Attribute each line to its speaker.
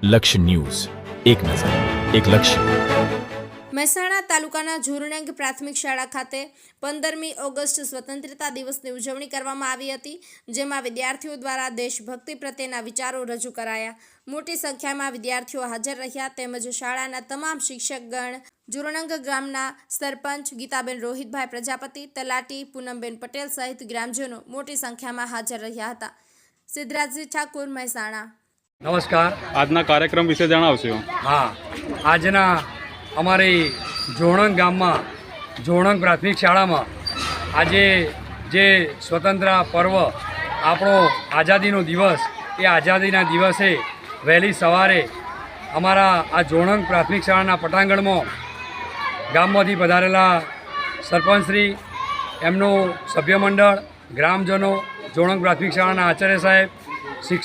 Speaker 1: લક્ષ્ય ન્યૂઝ, એક નજર, એક લક્ષ્ય.
Speaker 2: મહેસાણા તાલુકાના ઝુરણેંગ પ્રાથમિક શાળા ખાતે 15મી ઓગસ્ટ સ્વતંત્રતા દિવસની ઉજવણી કરવામાં આવી હતી, જેમાં વિદ્યાર્થીઓ દ્વારા દેશભક્તિ પ્રત્યેના વિચારો રજૂ કરાયા. મોટી સંખ્યામાં વિદ્યાર્થીઓ હાજર રહ્યા તેમજ શાળાના તમામ શિક્ષકગણ, ઝુરણેંગ ગામના સરપંચ ગીતાબેન રોહિતભાઈ પ્રજાપતિ, તલાટી પૂનમબેન પટેલ સહિત ગ્રામજનો મોટી સંખ્યામાં હાજર રહ્યા હતા. સિદ્ધરાજજી ઠાકુર, મહેસાણા.
Speaker 3: નમસ્કાર.
Speaker 4: આજના કાર્યક્રમ વિશે જણાવશો?
Speaker 3: હા, આજના અમારી ઝોણંગ ગામમાં ઝોણંગ પ્રાથમિક શાળામાં આજે જે સ્વતંત્ર પર્વ આપણો આઝાદીનો દિવસ, એ આઝાદીના દિવસે વહેલી સવારે અમારા આ ઝોણંગ પ્રાથમિક શાળાના પટાંગણમાં ગામમાંથી પધારેલા સરપંચશ્રી, એમનું સભ્યમંડળ, ગ્રામજનો, ઝોણંગ પ્રાથમિક શાળાના આચાર્ય સાહેબ, શિક્ષક